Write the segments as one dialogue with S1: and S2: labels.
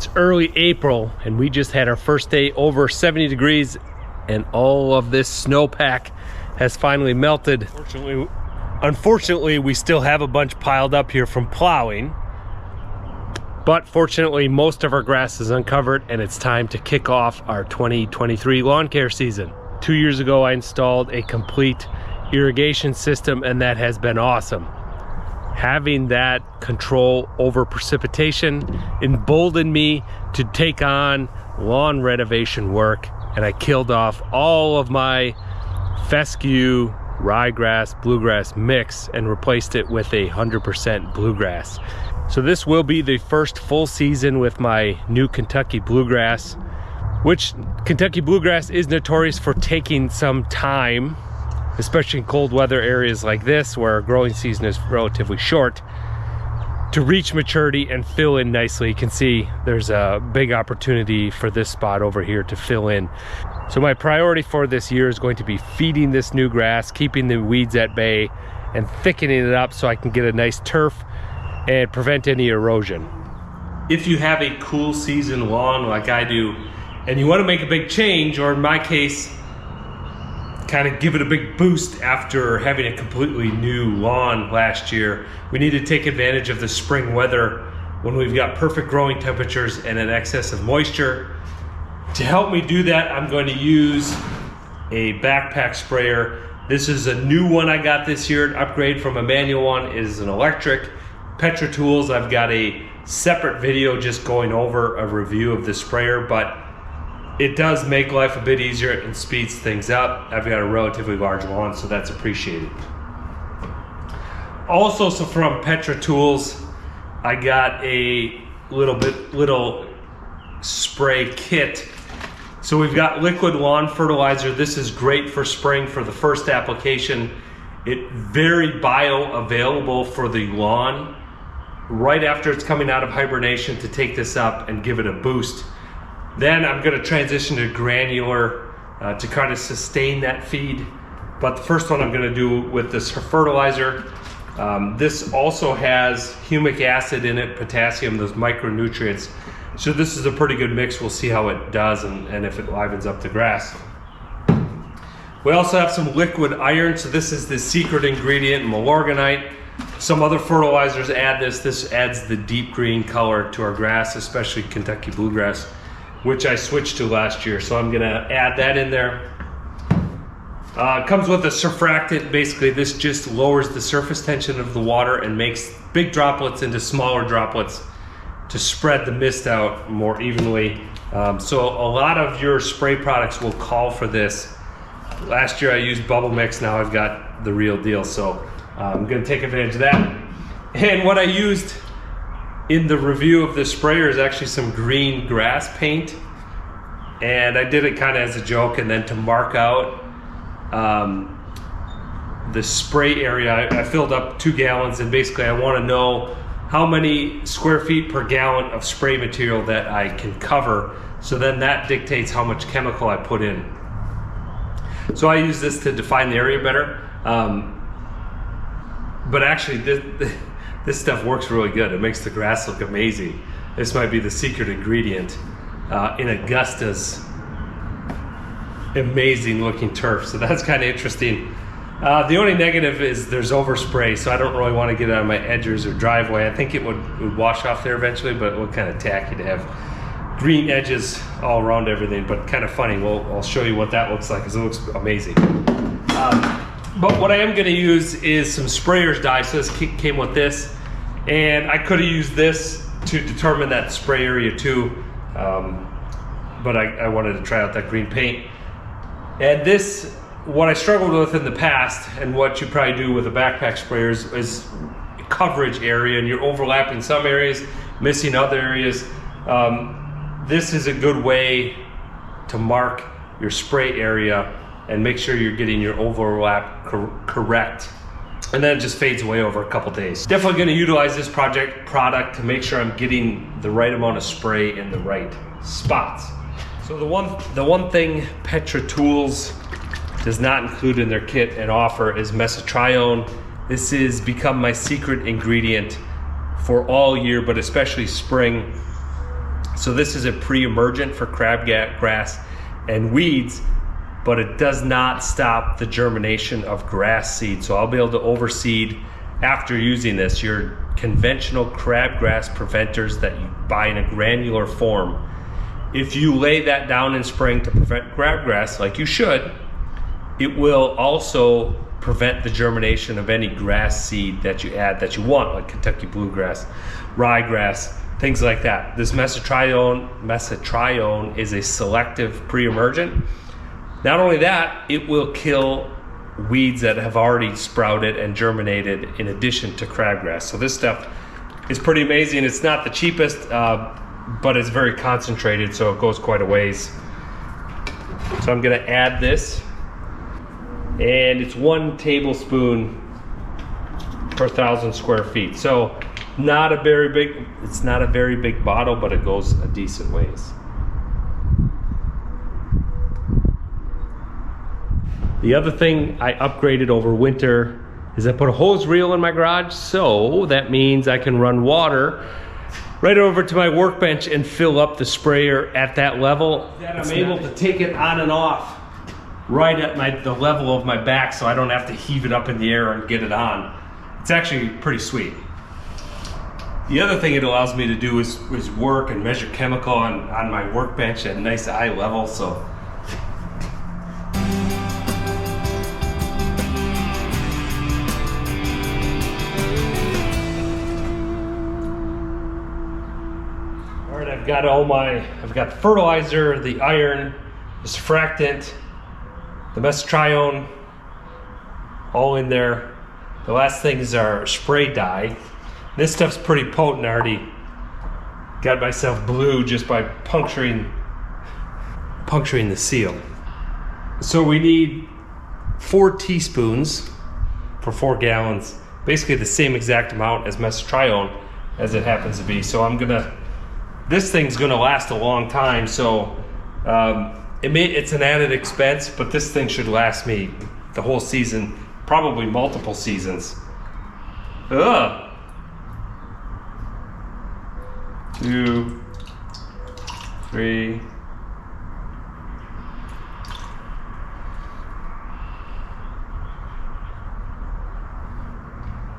S1: It's early April and we just had our first day over 70 degrees and all of this snowpack has finally melted. Unfortunately, we still have a bunch piled up here from plowing, but fortunately most of our grass is uncovered and it's time to kick off our 2023 lawn care season. 2 years ago I installed a complete irrigation system and that has been awesome. Having that control over precipitation emboldened me to take on lawn renovation work, and I killed off all of my fescue ryegrass bluegrass mix and replaced it with 100% bluegrass. So this will be the first full season with my new Kentucky bluegrass, which Kentucky bluegrass is notorious for taking some time, especially in cold weather areas like this where our growing season is relatively short, to reach maturity and fill in nicely. You can see there's a big opportunity for this spot over here to fill in. So my priority for this year is going to be feeding this new grass, keeping the weeds at bay, and thickening it up so I can get a nice turf and prevent any erosion. If you have a cool season lawn like I do, and you want to make a big change, or in my case, kind of give it a big boost after having a completely new lawn last year, we need to take advantage of the spring weather when we've got perfect growing temperatures and an excess of moisture. To help me do that, I'm going to use a backpack sprayer. This is a new one I got this year. An upgrade from a manual one. It is an electric. Petra Tools. I've got a separate video just going over a review of the sprayer, but it does make life a bit easier and speeds things up. I've got a relatively large lawn, so that's appreciated. Also, so from Petra Tools, I got a little spray kit. So we've got liquid lawn fertilizer. This is great for spring for the first application. It's very bioavailable for the lawn right after it's coming out of hibernation to take this up and give it a boost. Then I'm going to transition to granular to kind of sustain that feed. But the first one I'm going to do with this fertilizer. This also has humic acid in it, potassium, those micronutrients. So this is a pretty good mix. We'll see how it does and if it livens up the grass. We also have some liquid iron. So this is the secret ingredient, Milorganite. Some other fertilizers add this. This adds the deep green color to our grass, especially Kentucky bluegrass, which I switched to last year. So I'm gonna add that in there. It comes with a surfactant. Basically, this just lowers the surface tension of the water and makes big droplets into smaller droplets to spread the mist out more evenly. So a lot of your spray products will call for this. Last year I used Bubble Mix, now I've got the real deal. So I'm gonna take advantage of that. And what I used in the review of this sprayer is actually some green grass paint, and I did it kind of as a joke and then to mark out the spray area. I filled up 2 gallons, and basically I want to know how many square feet per gallon of spray material that I can cover, so then that dictates how much chemical I put in. So I use this to define the area better, but actually this stuff works really good. It makes the grass look amazing. This might be the secret ingredient in Augusta's amazing looking turf. So that's kind of interesting. The only negative is there's overspray, so I don't really want to get it on my edges or driveway. I think it would wash off there eventually, but it would kind of tacky to have green edges all around everything, but kind of funny. I'll show you what that looks like because it looks amazing. But what I am going to use is some sprayer's dye. So this came with this, and I could have used this to determine that spray area too, but I wanted to try out that green paint. And this, what I struggled with in the past, and what you probably do with a backpack sprayer is coverage area, and you're overlapping some areas, missing other areas. This is a good way to mark your spray area and make sure you're getting your overlap correct. And then it just fades away over a couple days. Definitely gonna utilize this product to make sure I'm getting the right amount of spray in the right spots. So the one thing Petra Tools does not include in their kit and offer is mesotrione. This has become my secret ingredient for all year, but especially spring. So this is a pre-emergent for crabgrass and weeds, but it does not stop the germination of grass seed. So I'll be able to overseed after using this. Your conventional crabgrass preventers that you buy in a granular form, if you lay that down in spring to prevent crabgrass, like you should, it will also prevent the germination of any grass seed that you add that you want, like Kentucky bluegrass, ryegrass, things like that. This mesotrione is a selective pre-emergent. Not only that, it will kill weeds that have already sprouted and germinated in addition to crabgrass. So this stuff is pretty amazing. It's not the cheapest, but it's very concentrated, so it goes quite a ways. So I'm gonna add this, and it's 1 tablespoon per 1,000 square feet. So not a very big, it's not a very big bottle, but it goes a decent ways. The other thing I upgraded over winter is I put a hose reel in my garage, so that means I can run water right over to my workbench and fill up the sprayer at that level. That I'm able to take it on and off right at the level of my back, so I don't have to heave it up in the air and get it on. It's actually pretty sweet. The other thing it allows me to do is work and measure chemical on my workbench at a nice eye level. So I've got the fertilizer, the iron, the surfactant, the mesotrione, all in there. The last thing is our spray dye. This stuff's pretty potent. I already got myself blue just by puncturing the seal. So we need 4 teaspoons for 4 gallons, basically the same exact amount as mesotrione as it happens to be. So this thing's gonna last a long time, so it's an added expense, but this thing should last me the whole season, probably multiple seasons. 2, 3.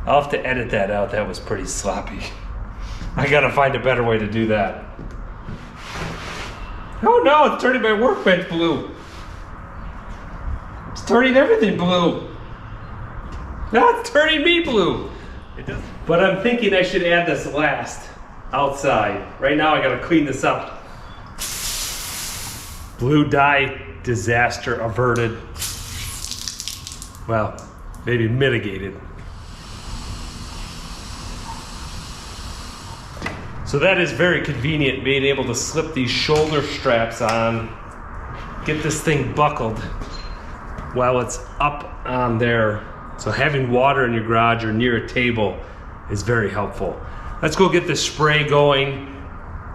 S1: I'll have to edit that out. That was pretty sloppy. I gotta find a better way to do that. Oh no, it's turning my workbench blue. It's turning everything blue. No, it's turning me blue. But I'm thinking I should add this last, outside. Right now I gotta clean this up. Blue dye disaster averted. Well, maybe mitigated. So that is very convenient, being able to slip these shoulder straps on, get this thing buckled while it's up on there. So having water in your garage or near a table is very helpful. Let's go get this spray going.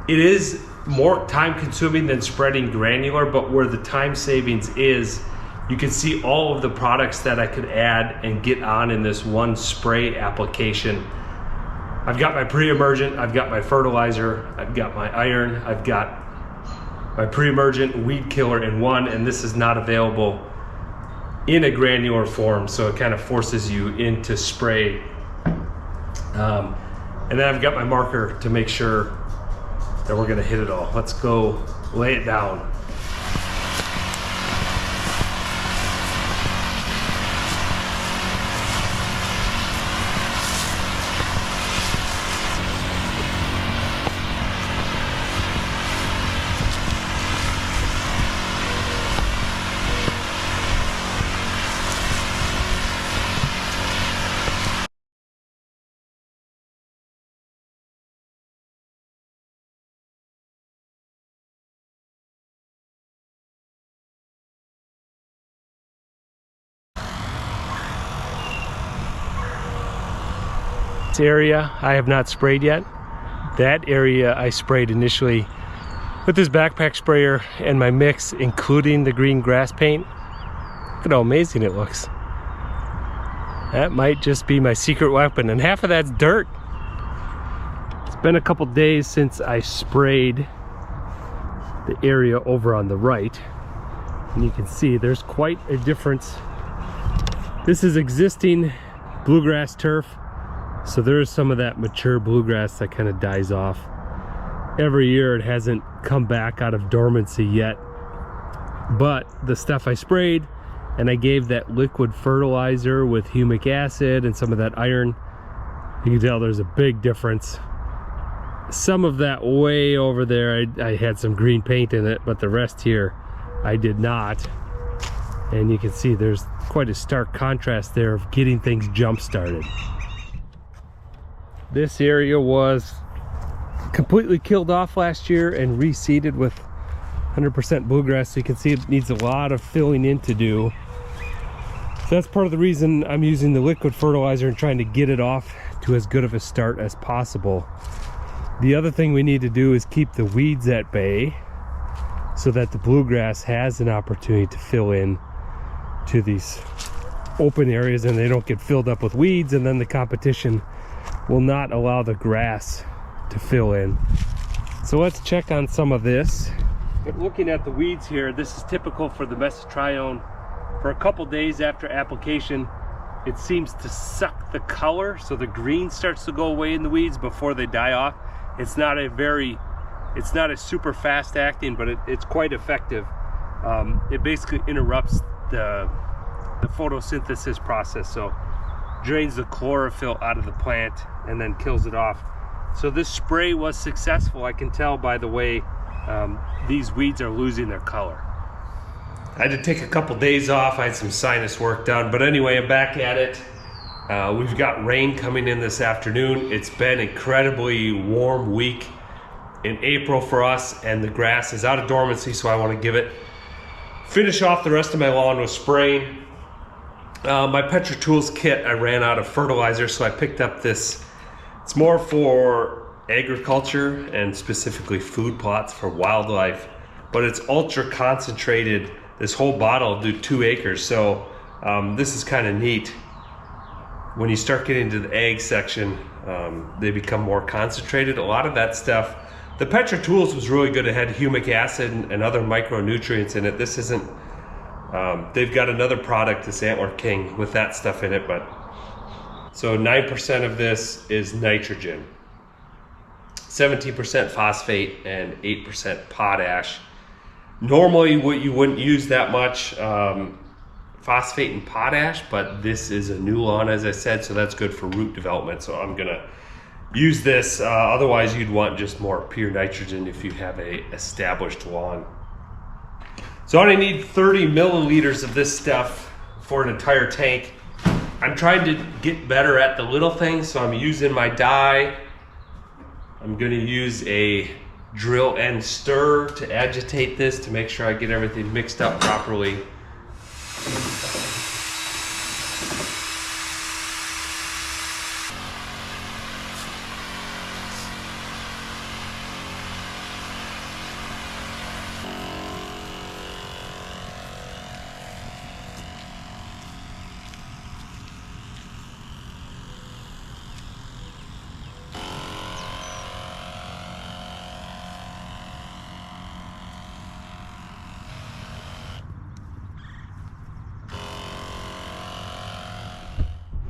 S1: It is more time consuming than spreading granular, but where the time savings is, you can see all of the products that I could add and get on in this one spray application. I've got my pre-emergent, I've got my fertilizer, I've got my iron, I've got my pre-emergent weed killer in one, and this is not available in a granular form, so it kind of forces you into spray. And then I've got my marker to make sure that we're gonna hit it all. Let's go lay it down. Area I have not sprayed yet. That area I sprayed initially with this backpack sprayer and my mix, including the green grass paint. Look at how amazing it looks. That might just be my secret weapon, and half of that's dirt. It's been a couple days since I sprayed the area over on the right, and you can see there's quite a difference. This is existing bluegrass turf, so there's some of that mature bluegrass that kind of dies off. Every year it hasn't come back out of dormancy yet, but the stuff I sprayed and I gave that liquid fertilizer with humic acid and some of that iron, you can tell there's a big difference. Some of that way over there, I had some green paint in it, but the rest here I did not. And you can see there's quite a stark contrast there of getting things jump started. This area was completely killed off last year and reseeded with 100% bluegrass, so you can see it needs a lot of filling in to do. So that's part of the reason I'm using the liquid fertilizer and trying to get it off to as good of a start as possible. The other thing we need to do is keep the weeds at bay so that the bluegrass has an opportunity to fill in to these open areas and they don't get filled up with weeds, and then the competition will not allow the grass to fill in. So let's check on some of this. But looking at the weeds here, this is typical for the mesotrione. For a couple days after application, it seems to suck the color, so the green starts to go away in the weeds before they die off. It's not a super fast acting, but it's quite effective. It basically interrupts the photosynthesis process, so drains the chlorophyll out of the plant and then kills it off. So this spray was successful. I can tell by the way these weeds are losing their color. I had to take a couple days off. I had some sinus work done, but anyway, I'm back at it. We've got rain coming in this afternoon. It's been an incredibly warm week in April for us, and the grass is out of dormancy, so I want to finish off the rest of my lawn with spraying. My Petra Tools kit, I ran out of fertilizer, so I picked up this. It's more for agriculture and specifically food plots for wildlife, but it's ultra concentrated. This whole bottle will do 2 acres, so this is kind of neat. When you start getting to the ag section, they become more concentrated. A lot of that stuff, the Petra Tools was really good. It had humic acid and other micronutrients in it. This isn't, they've got another product, this Antler King, with that stuff in it, but so 9% of this is nitrogen, 17% phosphate, and 8% potash. Normally you wouldn't use that much phosphate and potash, but this is a new lawn, as I said, so that's good for root development, so I'm gonna use this. Otherwise you'd want just more pure nitrogen if you have a established lawn. So I only need 30 milliliters of this stuff for an entire tank. I'm trying to get better at the little things, so I'm using my dye. I'm gonna use a drill and stir to agitate this to make sure I get everything mixed up properly.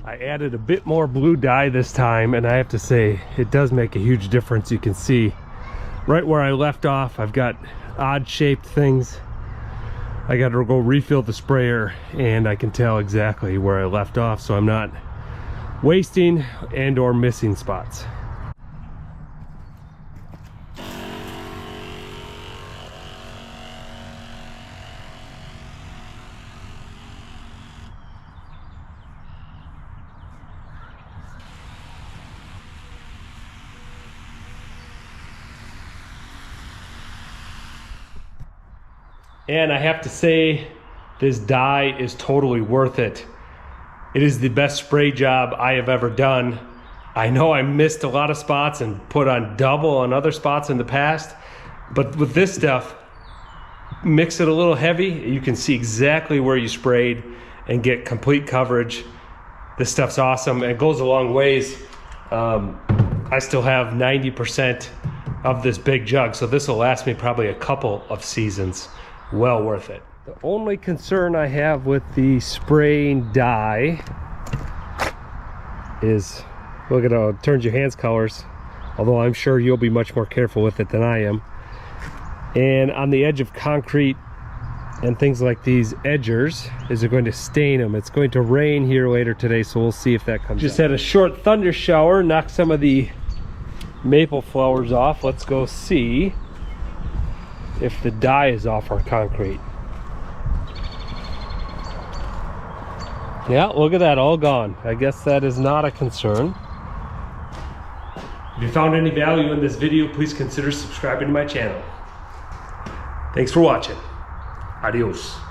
S1: I added a bit more blue dye this time, and I have to say it does make a huge difference. You can see right where I left off, I've got odd shaped things. I got to go refill the sprayer, and I can tell exactly where I left off, so I'm not wasting and or missing spots. And I have to say, this dye is totally worth it. It is the best spray job I have ever done. I know I missed a lot of spots and put on double on other spots in the past, but with this stuff, mix it a little heavy, you can see exactly where you sprayed and get complete coverage. This stuff's awesome and it goes a long ways. I still have 90% of this big jug, so this will last me probably a couple of seasons. Well worth it. The only concern I have with the spraying dye is, look at how it turns your hands colors, although I'm sure you'll be much more careful with it than I am. And on the edge of concrete and things like these edgers, is it going to stain them? It's going to rain here later today, so we'll see if that comes Just out. Had a short thunder shower, knocked some of the maple flowers off. Let's go see if the dye is off our concrete. Yeah, look at that, all gone. I guess that is not a concern. If you found any value in this video, please consider subscribing to my channel. Thanks for watching. Adios.